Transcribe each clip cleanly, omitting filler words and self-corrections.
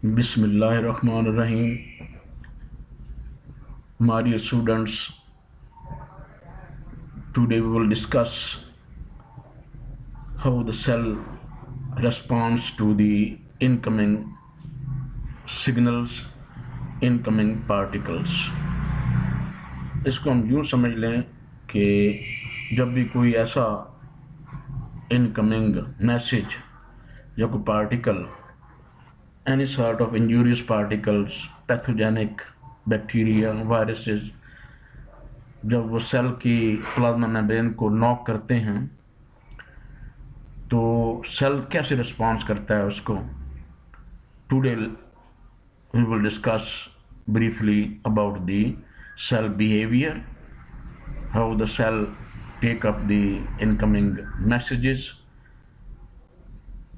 Bismillahirrahmanirrahim. My dear students, today we will discuss how the cell responds to the incoming signals, incoming particles. इसको हम यूँ समझ लें कि जब भी कोई ऐसा incoming message या कोई particle, any sort of injurious particles, pathogenic bacteria, viruses, जब वो सेल की प्लाज्मा मेम्ब्रेन को नॉक करते हैं तो सेल कैसे रिस्पॉन्स करता है उसको. Today we will discuss briefly about the cell behaviour, how the cell take up the incoming messages,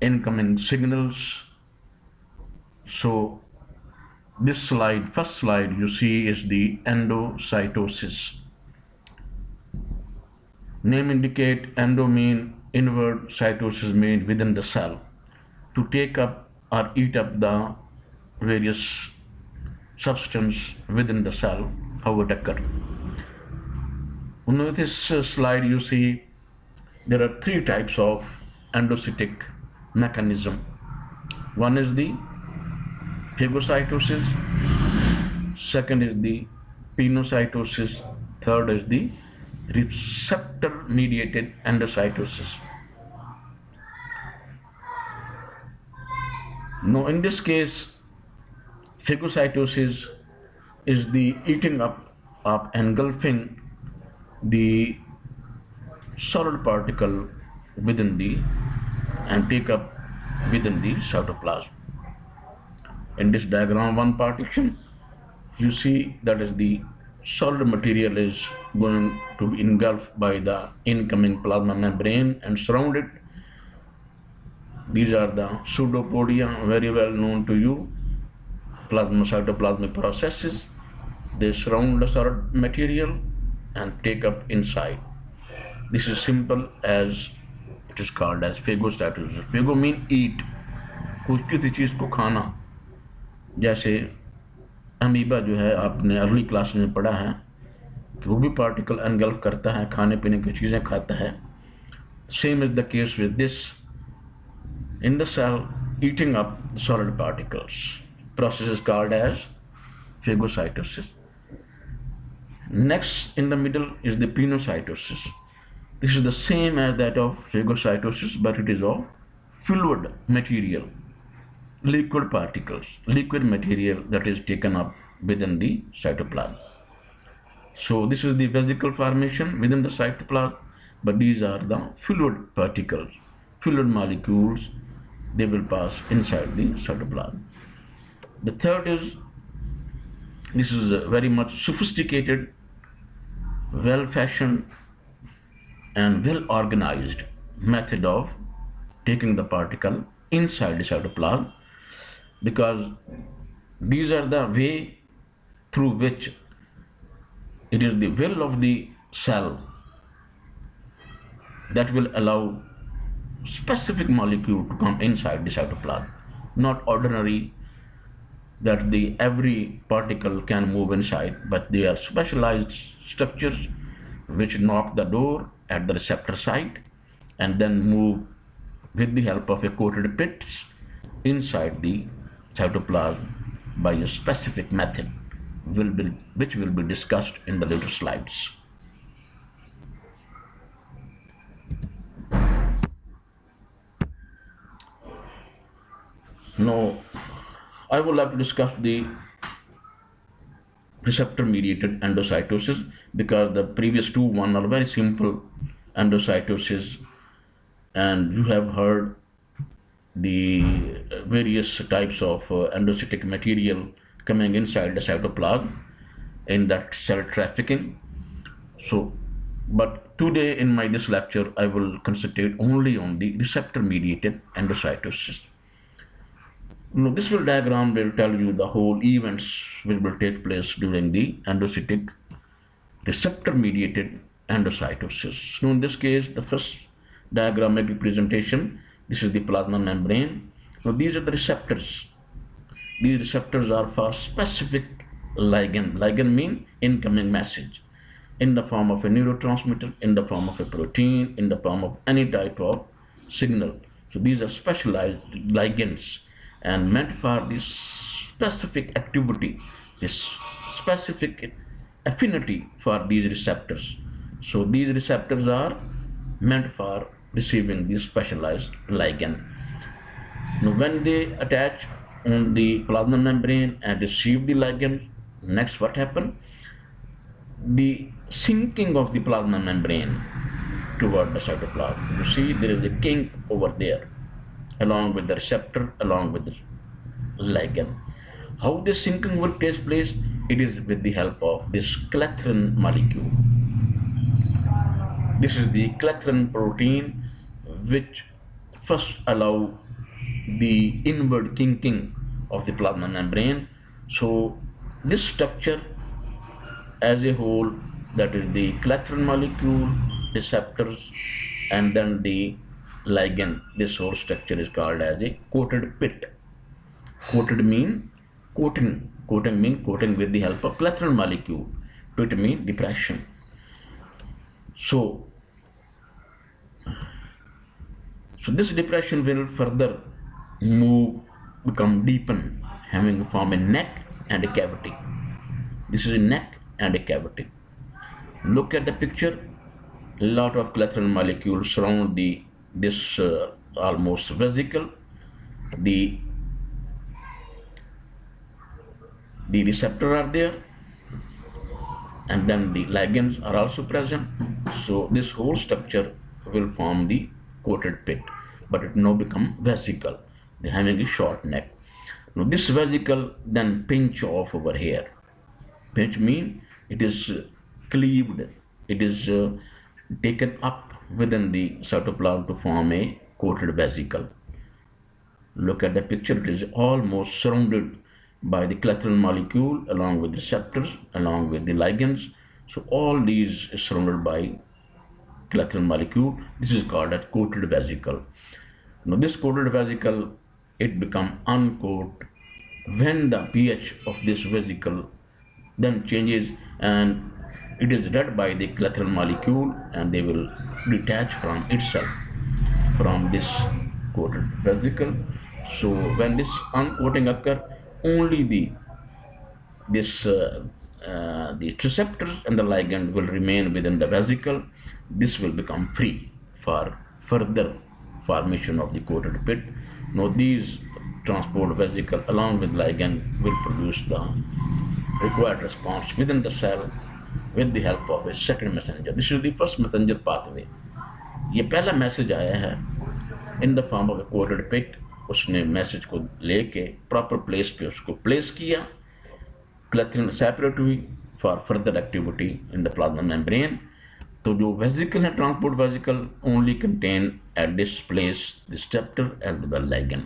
incoming signals. So this slide, first slide you see is the endocytosis. Name indicate endo mean inward, cytosis mean within the cell, to take up or eat up the various substance within the cell, how it occur. On this slide you see there are three types of endocytic mechanism. One is the phagocytosis, second is the pinocytosis, third is the receptor mediated endocytosis. Now in this case, phagocytosis is the eating up of engulfing the solid particle within the and take up within the cytoplasm. In this diagram, one partition you see that is the solid material is going to be engulfed by the incoming plasma membrane and surrounded. These are the pseudopodia, very well known to you, cytoplasmic processes. They surround the solid material and take up inside. This is simple as it is called as phagocytosis. Phago mean eat, कुछ किसी चीज़ को खाना. जैसे amoeba जो है आपने early class में पढ़ा है कि वो भी पार्टिकल एनगल्फ करता है, खाने पीने की चीज़ें खाता है. Same is the case with this in the cell eating up solid particles. Process is called as phagocytosis. Next in the middle is the pinocytosis. This is the same as that of phagocytosis, but it is of fluid material, liquid particles, liquid material that is taken up within the cytoplasm. So this is the vesicle formation within the cytoplasm, but these are the fluid particles, fluid molecules. They will pass inside the cytoplasm. The third is, this is a very much sophisticated, well-fashioned and well-organized method of taking the particle inside the cytoplasm, because these are the way through which it is the will of the cell that will allow specific molecule to come inside the cytoplasm, not ordinary that the every particle can move inside, but they are specialized structures which knock the door at the receptor site and then move with the help of a coated pits inside the cytoplasm by a specific method which will be discussed in the later slides. Now, I would like to discuss the receptor mediated endocytosis, because the previous two one are very simple endocytosis, and you have heard the various types of endocytic material coming inside the cytoplasm in that cell trafficking. So, but today in this lecture I will concentrate only on the receptor mediated endocytosis. Now, this diagram will tell you the whole events which will take place during the endocytic receptor mediated endocytosis. So in this case, the first diagrammatic representation, this is the plasma membrane. Now these are the receptors These receptors are for specific ligand. Ligand mean incoming message in the form of a neurotransmitter, in the form of a protein, in the form of any type of signal. So these are specialized ligands and meant for this specific activity, this specific affinity for these receptors. So these receptors are meant for receiving this specialized ligand. Now, when they attach on the plasma membrane and receive the ligand, next what happens? The sinking of the plasma membrane toward the cytoplasm. You see, there is a kink over there, along with the receptor, along with the ligand. How this sinking will take place? It is with the help of this clathrin molecule. This is the clathrin protein which first allow the inward kinking of the plasma membrane. So this structure as a whole, that is the clathrin molecule, receptors, and then the ligand, this whole structure is called as a coated pit. Coated mean coating. Coating mean coating with the help of clathrin molecule. Pit mean depression. So this depression will further move, become deepen, having form a neck and a cavity. This is a neck and a cavity. Look at the picture. A lot of clathrin molecules surround this almost vesicle. The receptor are there, and then the ligands are also present. So this whole structure will form the coated pit, but it now become vesicle. They're having a short neck. Now this vesicle then pinch off over here. Pinch mean it is cleaved, it is taken up within the cytoplasm to form a coated vesicle. Look at the picture, it is almost surrounded by the clathrin molecule along with receptors, along with the ligands. So all these is surrounded by clathrin molecule. This is called a coated vesicle. Now this coated vesicle, it become uncoated when the pH of this vesicle then changes, and it is read by the clathrin molecule, and they will detach from itself from this coated vesicle. So when this uncoating occur, only the receptors and the ligand will remain within the vesicle. This will become free for further formation of the coated pit. Now these transport vesicle along with ligand will produce the required response within the cell with the help of a second messenger. This is the first messenger pathway. ये पहला message आया है in the form of a coated pit. उसने message को लेके proper place पे उसको place किया, क्लैथरिन सेपरेट हुई for further activity in the plasma membrane. तो जो वेसिकल है, transport vesicle only contain at this place the receptor and the ligand.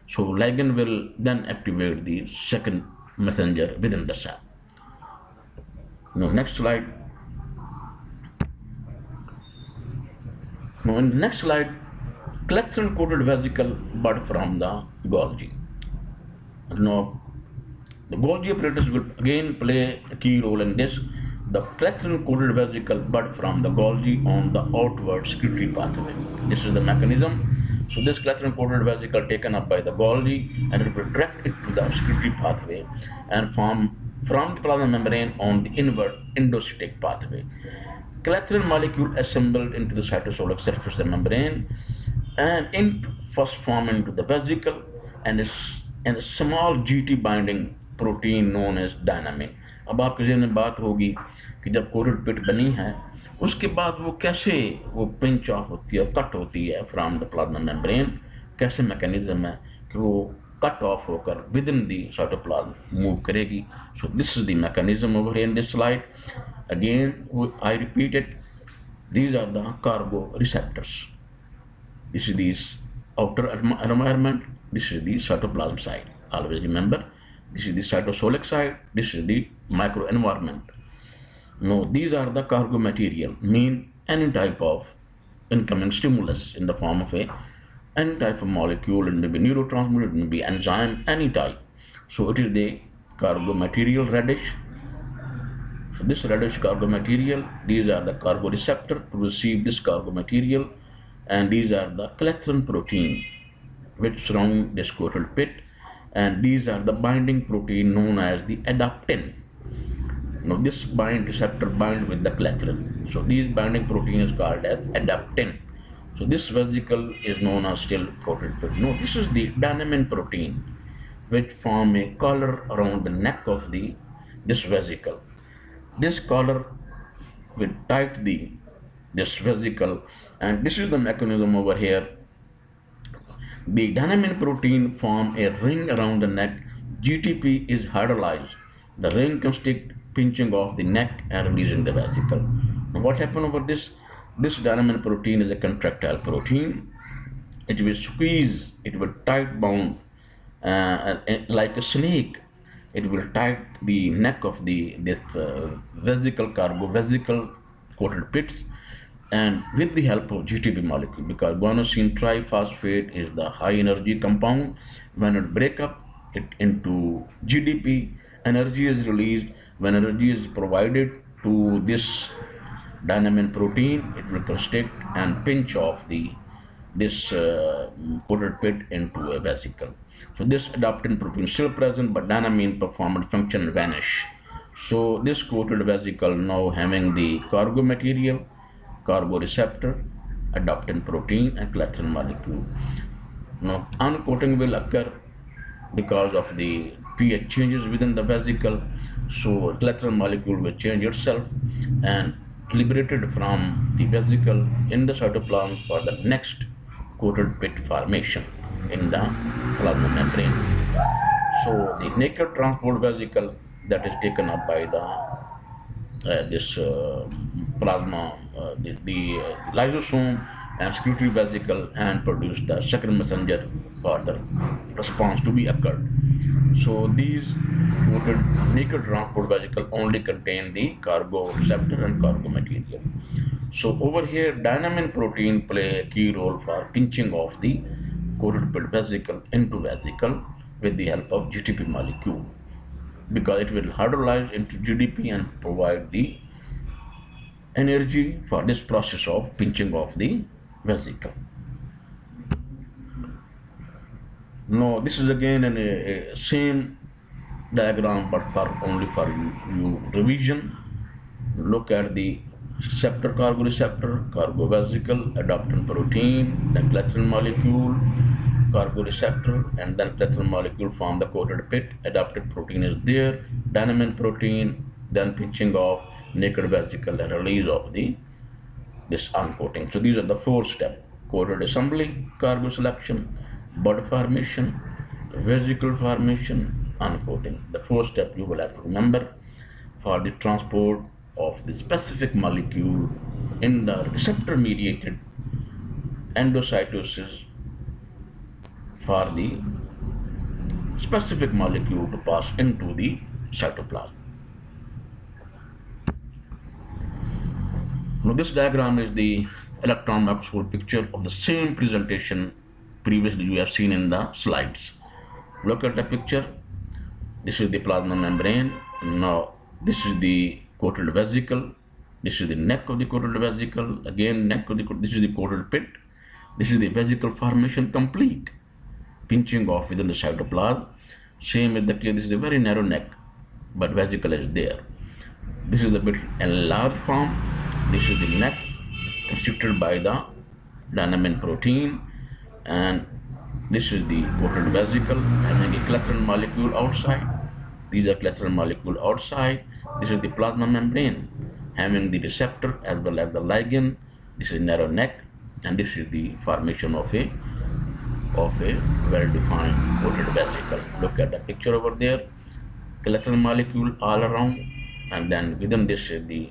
So ligand will then activate the second messenger within the cell. Now next slide. Now in the next slide, clathrin coated vesicle bud from the Golgi. Now the Golgi apparatus will again play a key role in this. The clathrin coated vesicle bud from the Golgi on the outward secretory pathway. This is the mechanism. So this clathrin coated vesicle taken up by the Golgi and it will direct it to the secretory pathway and form from the plasma membrane on the inward endocytic pathway. Clathrin molecule assembled into the cytosolic surface of the membrane and first form into the vesicle and a small GT binding protein known as dynamine. अब आपके ज़हन में बात होगी कि जब coated पिट बनी है उसके बाद वो कैसे वो पिंच ऑफ होती है, कट होती है फ्रॉम द प्लाज्मा मेम्ब्रेन, कैसे मैकेनिज्म है कि वो कट ऑफ होकर within the cytoplasm move करेगी. So this is the mechanism over here in this slide. Again I repeat it, these are the cargo receptors. This is the outer environment, this is the cytoplasm side. Always remember, this is the cytosolic side, this is the microenvironment. Now these are the cargo material, mean any type of incoming stimulus in the form of any type of molecule. It may be neurotransmitter, it may be enzyme, any type. So it is the cargo material reddish. So this reddish cargo material, these are the cargo receptor to receive this cargo material, and these are the colectron protein which surround this coated pit, and these are the binding protein known as the adaptin. Now this bind receptor bind with the colectron. So these binding protein is called as adaptin. So this vesicle is known as still coated pit. No, this is the dynamin protein which form a collar around the neck of this vesicle. This collar will tight this vesicle, and this is the mechanism over here. The dynamin protein form a ring around the neck. GTP is hydrolyzed. The ring constrict, pinching off the neck and releasing the vesicle. Now what happened over this? This dynamin protein is a contractile protein. It will squeeze, it will tight bound like a snake. It will tight the neck of this vesicle, cargo vesicle coated pits, and with the help of GTP molecule, because guanosine triphosphate is the high energy compound. When it break up it into GDP, energy is released. When energy is provided to this dynamin protein, it will constrict and pinch off this coated pit into a vesicle. So this adaptin protein is still present, but dynamin performance function vanish. So this coated vesicle now having the cargo material, cargo receptor, adaptin protein, and colectron molecule. Now uncoating will occur because of the pH changes within the vesicle. So colectron molecule will change itself and liberated from the vesicle in the cytoplasm for the next coated pit formation in the plasma membrane. So the naked transport vesicle that is taken up by this plasma, the lysosome and secretory vesicle, and produce the second messenger for the response to be occurred. So these coated naked transport vesicle only contain the cargo receptor and cargo material. So over here dynamin protein play a key role for pinching off the coated pit vesicle into vesicle with the help of GTP molecule, because it will hydrolyze into GDP and provide the energy for this process of pinching off the vesicle. Now this is again a same diagram, but only for you revision. Look at the receptor, cargo receptor, cargo vesicle, adaptin protein, then colectron molecule, cargo receptor, and then colectron molecule form the coated pit. Adaptin protein is there, dynamin protein, then pinching off, naked vesicle, and release of this uncoating. So these are the 4 steps: coated assembly, cargo selection, bud formation, vesicle formation, uncoating. The 4 steps you will have to remember for the transport of the specific molecule in the receptor mediated endocytosis, for the specific molecule to pass into the cytoplasm. Now this diagram is the electron microscope picture of the same presentation previously you have seen in the slides. Look at the picture. This is the plasma membrane. Now this is the coated vesicle. This is the neck of the coated vesicle. Again neck of the this is the coated pit. This is the vesicle formation complete. Pinching off within the cytoplasm. Same with the case. This is a very narrow neck, but vesicle is there. This is a bit enlarged form. This is the neck constricted by the dynamin protein, and this is the coated vesicle having a colectron molecule outside. These are colectron molecule outside. This is the plasma membrane having the receptor as well as the ligand. This is narrow neck, and this is the formation of a well-defined coated vesicle. Look at the picture over there. Colectron molecule all around, and then within this is this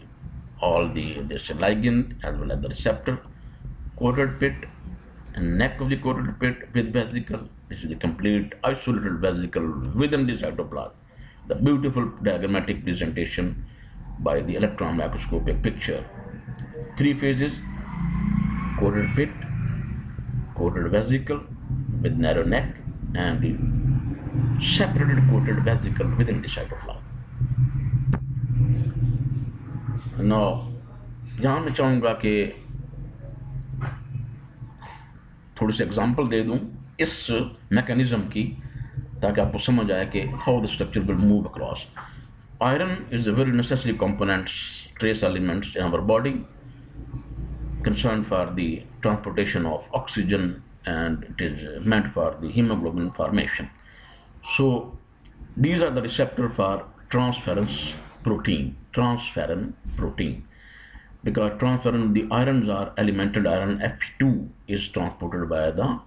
ligand as well as the receptor, coated pit, and neck of the coated pit with vesicle. This is the complete isolated vesicle within the cytoplasm. The beautiful diagrammatic presentation by the electron microscopic picture. 3 phases: coated pit, coated vesicle with narrow neck, and the separated coated vesicle within the cytoplasm. Now, यहाँ मैं चाहूँगा कि थोड़ी सी example दे दूँ इस mechanism की, ताकि आपको समझ आए कि how the structure will move across. Iron is a very necessary component, trace elements in our body, concerned for the transportation of oxygen, and it is meant for the hemoglobin formation. So these are the receptor for transference protein, because transference, the irons are elemental iron Fe2 is transported by the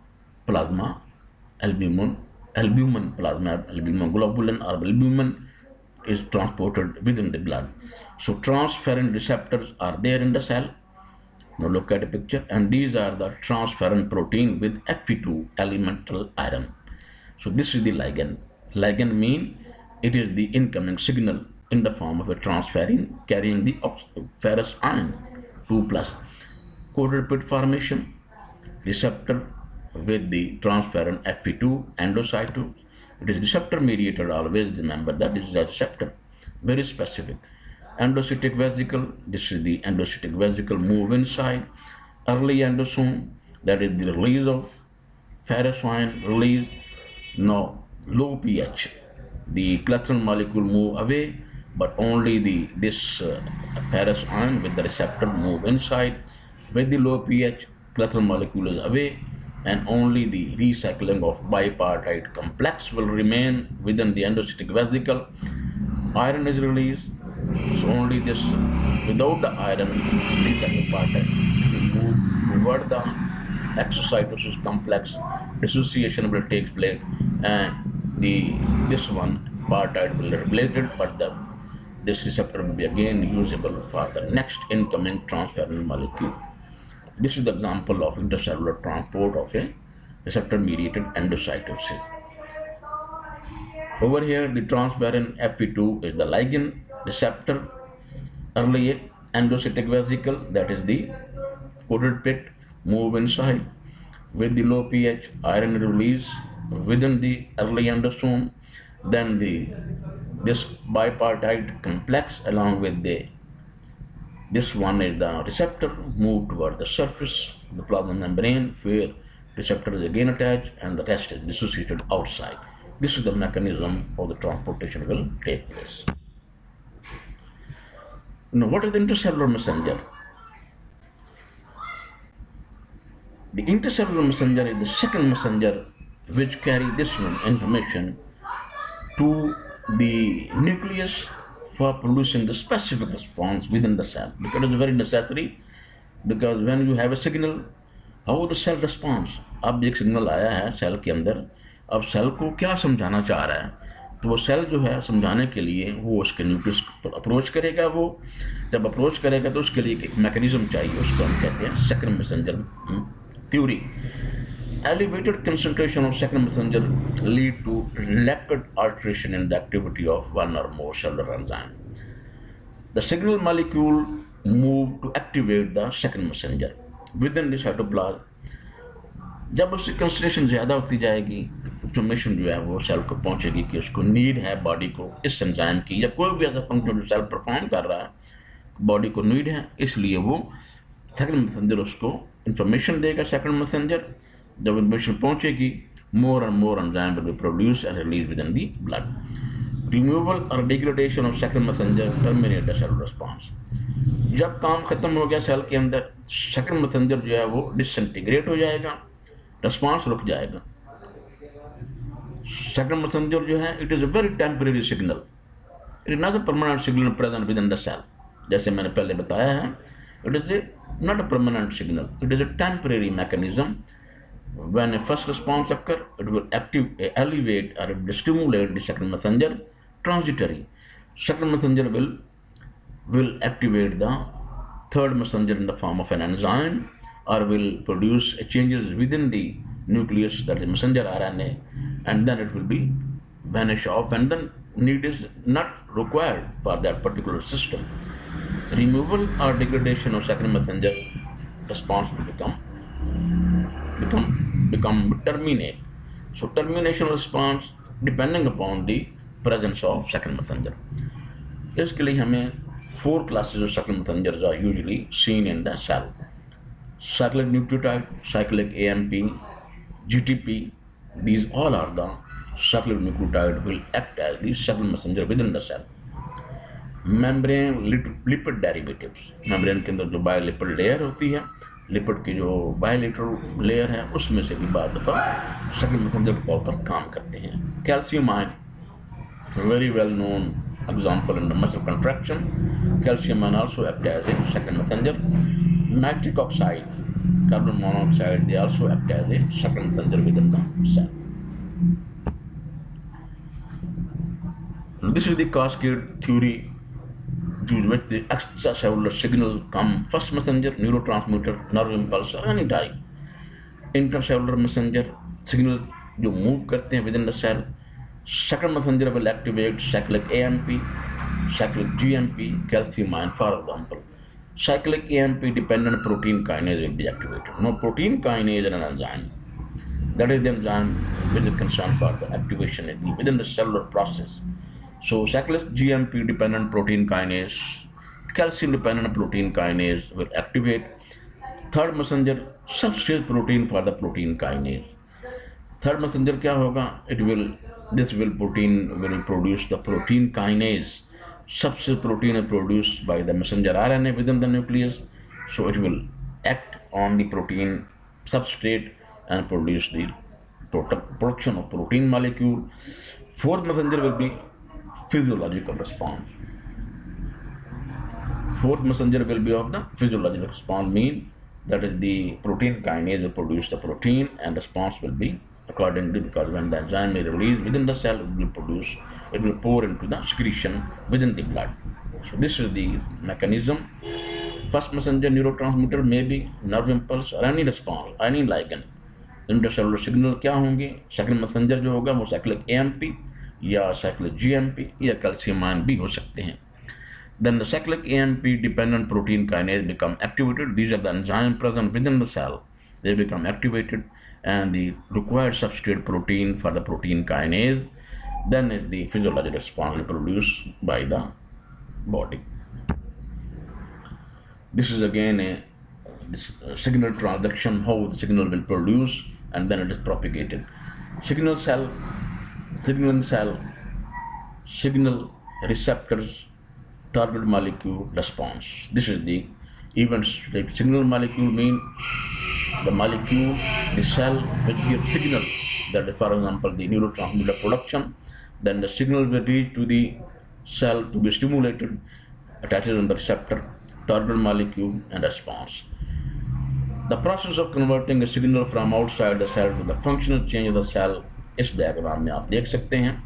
plasma, albumin plasma, albumin globulin or albumin is transported within the blood. So transferrin receptors are there in the cell. Now look at the picture, and these are the transferrin protein with Fe2 elemental iron. So this is the ligand. Ligand mean it is the incoming signal in the form of a transferrin carrying the ferrous ion 2+. Coated pit formation, receptor with the transferrin Fe2 endocytosis. It is receptor mediated, always remember that this is a receptor, very specific. Endocytic vesicle, this is the endocytic vesicle move inside. Early endosome, that is the release of ferrous ion release. Now low pH, the cholesterol molecule move away, but only this ferrous ion with the receptor move inside. With the low pH, cholesterol molecule is away, and only the recycling of bipartite complex will remain within the endocytic vesicle. Iron is released, so only this, without the iron, recycling partite will move toward the exocytosis complex, dissociation will take place, and this one partite will be related, but this receptor will be again usable for the next incoming transferrin molecule. This is the example of intracellular transport of a receptor mediated endocytosis. Over here, the transferrin Fe2 is the ligand, receptor, early endocytic vesicle, that is the coated pit, move inside. With the low pH, iron release within the early endosome. Then this bipartite complex along with this one is the receptor, move toward the surface of the plasma membrane, where receptor is again attached and the rest is dissociated outside. This is the mechanism of the transportation will take place. Now, what is the intracellular messenger? The intracellular messenger is the second messenger which carry this one information to the nucleus for producing the specific response within the cell, because it is very necessary, because when you have a signal, how the cell responds. अब एक signal आया है cell के अंदर, अब cell को क्या समझाना चाह रहा है, तो वो सेल जो है समझाने के लिए वो उसके न्यूक्लियस पर अप्रोच करेगा. वो जब अप्रोच करेगा तो उसके लिए एक मैकेनिज्म चाहिए, उसको हम कहते हैं second messenger theory. Elevated concentration of second messenger lead to rapid alteration in the activity of one or more cellular enzyme. The signal molecule move to activate the second messenger within the cytoplasm. जब उसकी concentration ज़्यादा होती जाएगी, information जो है वो cell को पहुंचेगी कि उसको नीड है बॉडी को इस एंजाइम की, या कोई भी ऐसा फंक्शन जो सेल परफॉर्म कर रहा है बॉडी को नीड है, इसलिए वो सेकंड मैसेंजर उसको इंफॉर्मेशन देगा. सेकंड मैसेंजर जब इंफॉर्मेशन पहुंचेगी, more and more enzyme will be produced and released within the blood. Removal or degradation of second messenger terminate the cell response. जब काम खत्म हो गया सेल के अंदर, सेकंड मैसेंजर जो है वो डिसइंटीग्रेट हो जाएगा, रिस्पांस रुक जाएगा. सेकंड मैसेंजर जो है it is a very temporary signal, it is not a permanent signal present within the cell. जैसे मैंने पहले बताया है, it is not a permanent signal, it is a temporary mechanism. When a first response occurs, it will elevate or it will stimulate the second messenger transitory. Second messenger will activate the third messenger in the form of an enzyme, or will produce changes within the nucleus, that is messenger RNA, and then it will be vanish off, and then need is not required for that particular system. Removal or degradation of second messenger response will become terminate. So termination response depending upon the presence of second messenger. इसके लिए हमें 4 classes of second messengers are usually seen in the cell. Cyclic nucleotide, cyclic AMP, GTP, these all are the cyclic nucleotide will act as the second messenger within the cell. Membrane lipid derivatives, membrane के अंदर जो biolipid layer होती है, lipid की जो biolipid layer है उसमें से भी बाद दफ़ा सेकंड मैसेंजर के तौर पर काम करते हैं. Calcium ion, very well known example in the muscle contraction. Calcium ion also act as a second messenger. Nitric oxide, carbon monoxide, they also act as a second messenger within the cell. This is the cascade theory use which the extracellular signal come first messenger, neurotransmitter, nerve impulse or any type. Intracellular messenger signal जो move करते हैं within the cell. Second messenger will activate cyclic AMP, cyclic GMP, calcium ion for example. Cyclic AMP dependent protein kinase will be activated. Now protein kinase is an enzyme. That is the enzyme which is concerned for the activation within the cellular process. So cyclic GMP dependent protein kinase, calcium dependent protein kinase will activate. Third messenger substrate protein for the protein kinase. Third messenger क्या होगा? This protein will produce the protein kinase. Substrate protein is produced by the messenger RNA within the nucleus. So it will act on the protein substrate and produce the production of protein molecule. Fourth messenger will be physiological response. Fourth messenger will be of the physiological response, mean that is the protein kinase will produce the protein and response will be accordingly, because when the enzyme is released within the cell, it will pour into the secretion within the blood. So this is the mechanism. First messenger neurotransmitter may be nerve impulse or any response, any ligand. Intracellular signal क्या होंगे? Second messenger जो होगा वो cyclic AMP या cyclic GMP या calcium ion भी हो सकते हैं. Then the cyclic AMP dependent protein kinase become activated. These are the enzymes present within the cell. They become activated and the required substrate protein for the protein kinase, then is the physiological response produced by the body. This is again a signal transduction, how the signal will produce and then it is propagated. Signal cell, signaling cell, signal receptors, target molecule response. This is the events. The signal molecule mean the molecule, the cell will give signal, that is for example the neurotransmitter production, then the signal will reach to the cell to be stimulated, attaches on the receptor, target molecule and response. The process of converting a signal from outside the cell to the functional change of the cell, इस diagram में आप देख सकते हैं.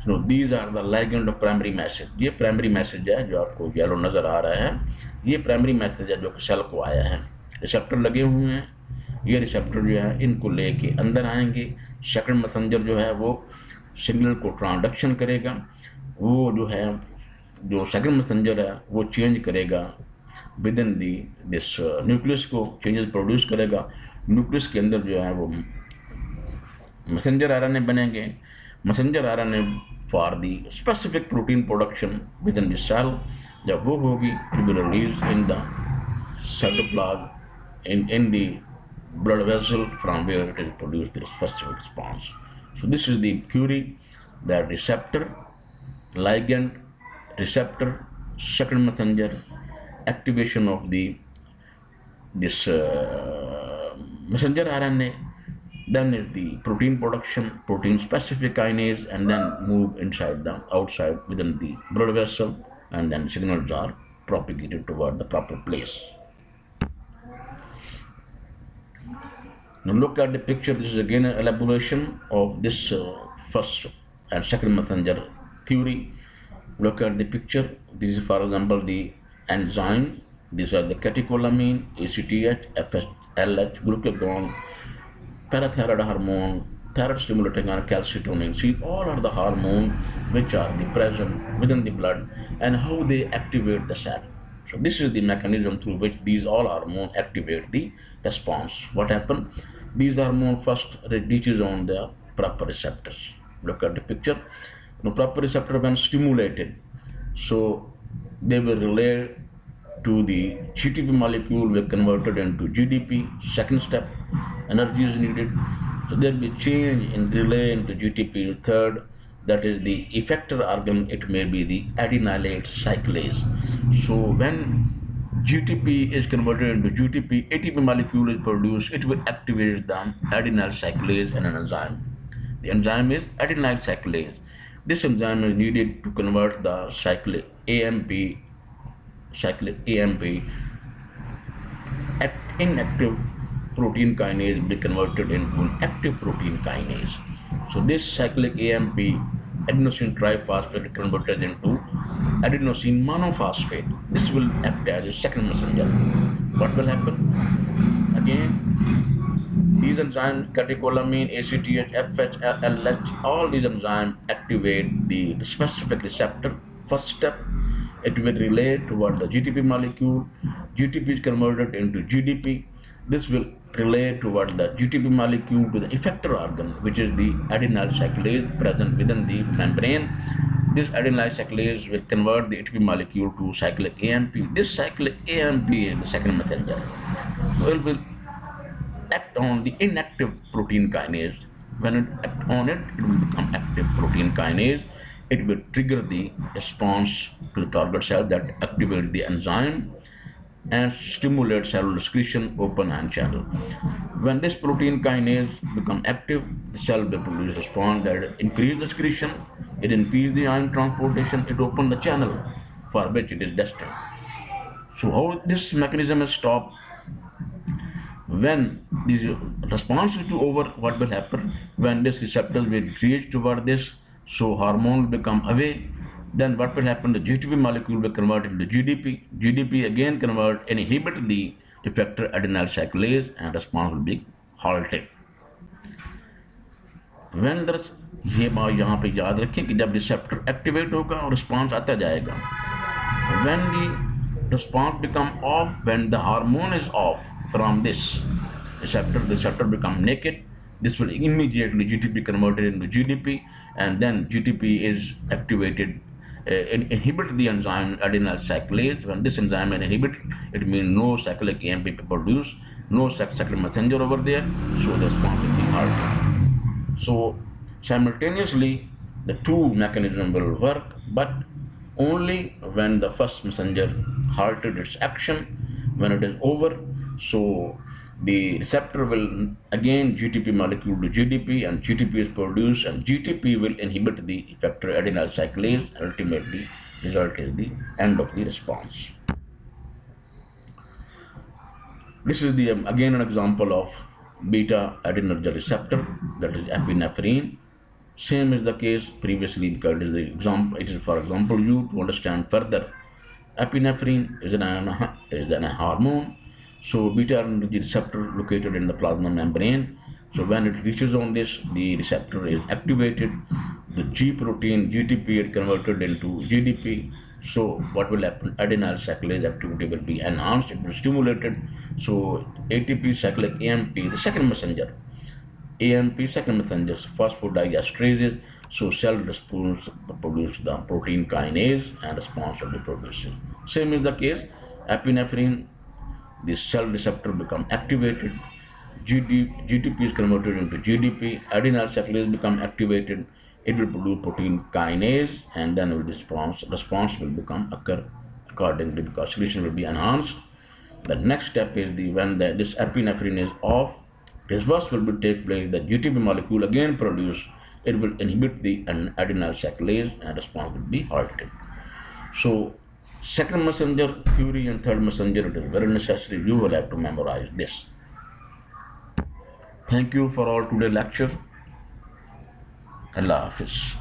So these are the ligand of primary message. ये primary message है जो आपको yellow नजर आ रहा है, ये primary message है जो सेल को आया है. रिसेप्टर लगे हुए हैं, ये रिसेप्टर जो है इनको लेके अंदर आएंगे. सेकंड मैसेंजर जो है वो सिग्नल को ट्रांसडक्शन करेगा, वो जो है जो सेकंड मैसेंजर है वो चेंज करेगा विद इन दिस न्यूक्लियस को, चेंजेस प्रोड्यूस करेगा. न्यूक्लियस के अंदर जो है वो मैसेंजर आरएनए बनेंगे. Messenger RNA for the specific protein production within the cell, जब वो होगी it will release in the cytoplasm in the blood vessel from where it is produced the specific response. So this is the theory that receptor, ligand, receptor, second messenger, activation of this messenger RNA, then is the protein production, protein specific kinase, and then move inside the outside within the blood vessel, and then signals are propagated toward the proper place. Now look at the picture. This is again an elaboration of this first and second messenger theory. Look at the picture. This is for example the enzyme. These are the catecholamine, ACTH, FSLH, glucagon, parathyroid hormone, thyroid stimulating and calcitonin. See, all are the hormones which are present within the blood and how they activate the cell. So this is the mechanism through which these all hormones activate the response. What happens? These hormones first reaches on the proper receptors. Look at the picture. The proper receptor when stimulated, so they will relay to the GTP molecule will converted into GDP. Second step, energy is needed. So there will be change in relay into GTP. Third, that is the effector organ. It may be the adenylate cyclase. So when GTP is converted into GTP, ATP molecule is produced. It will activate the adenyl cyclase and an enzyme. The enzyme is adenyl cyclase. This enzyme is needed to convert the cyclic AMP inactive protein kinase be converted into an active protein kinase. So this cyclic AMP adenosine triphosphate converted into adenosine monophosphate. This will act as a second messenger. What will happen? Again, these enzymes, catecholamine, ACTH, FH, LH, all these enzymes activate the specific receptor. First step, it will relay toward the GTP molecule. GTP is converted into GDP. This will relay toward the GTP molecule to the effector organ, which is the adenyl cyclase present within the membrane. This adenyl cyclase will convert the ATP molecule to cyclic AMP. This cyclic AMP is the second messenger. So it will act on the inactive protein kinase. When it acts on it, it will become active protein kinase. It will trigger the response to the target cell that activates the enzyme and stimulate cellular excretion, open ion channel. When this protein kinase becomes active, the cell will produce a response that increases the excretion, it increases the ion transportation, it opens the channel for which it is destined. So how this mechanism is stopped? When these responses to over, what will happen? When this receptor will reach toward this, so hormone will become away. Then what will happen? The GTP molecule will convert into GDP. GDP again convert and inhibit the effector adenyl cyclase and response will be halted. When the ये बात यहाँ पे याद रखें कि जब receptor activate होगा और रिस्पॉन्स आता जाएगा. When the response become off, when the hormone is off from this receptor, the receptor become naked. This will immediately GTP converted into GDP, and then GTP is activated, inhibit the enzyme adenyl cyclase. When this enzyme is inhibited, it means no cyclic AMP produced, no cyclic messenger over there, so the response will be halted. So simultaneously, the two mechanisms will work, but only when the first messenger halted its action. When it is over, so the receptor will again GTP molecule to GDP, and GTP is produced, and GTP will inhibit the effector adenyl cyclase. Ultimately, result is the end of the response. This is the again an example of beta adrenergic receptor, that is epinephrine. Same is the case previously, because it is for example you to understand further. Epinephrine is an hormone. So beta adrenergic receptor located in the plasma membrane. So when it reaches on this, the receptor is activated. The G protein GTP is converted into GDP. So what will happen? Adenyl cyclase activity will be enhanced. It will be stimulated. So ATP cyclic AMP, the second messenger. AMP second messenger, phosphodiesterases. So cell response produce the protein kinase and response will be produced. Same is the case. Epinephrine, the cell receptor become activated. GTP is converted into GDP. Adenyl cyclase become activated. It will produce protein kinase, and then response will become occur accordingly, because secretion will be enhanced. The next step is when this epinephrine is off, reverse will take place. The GTP molecule again produced. It will inhibit the adenyl cyclase and response will be halted. So second messenger theory and third messenger, it is very necessary. You will have to memorize this. Thank you for all today's lecture. Allah Hafiz.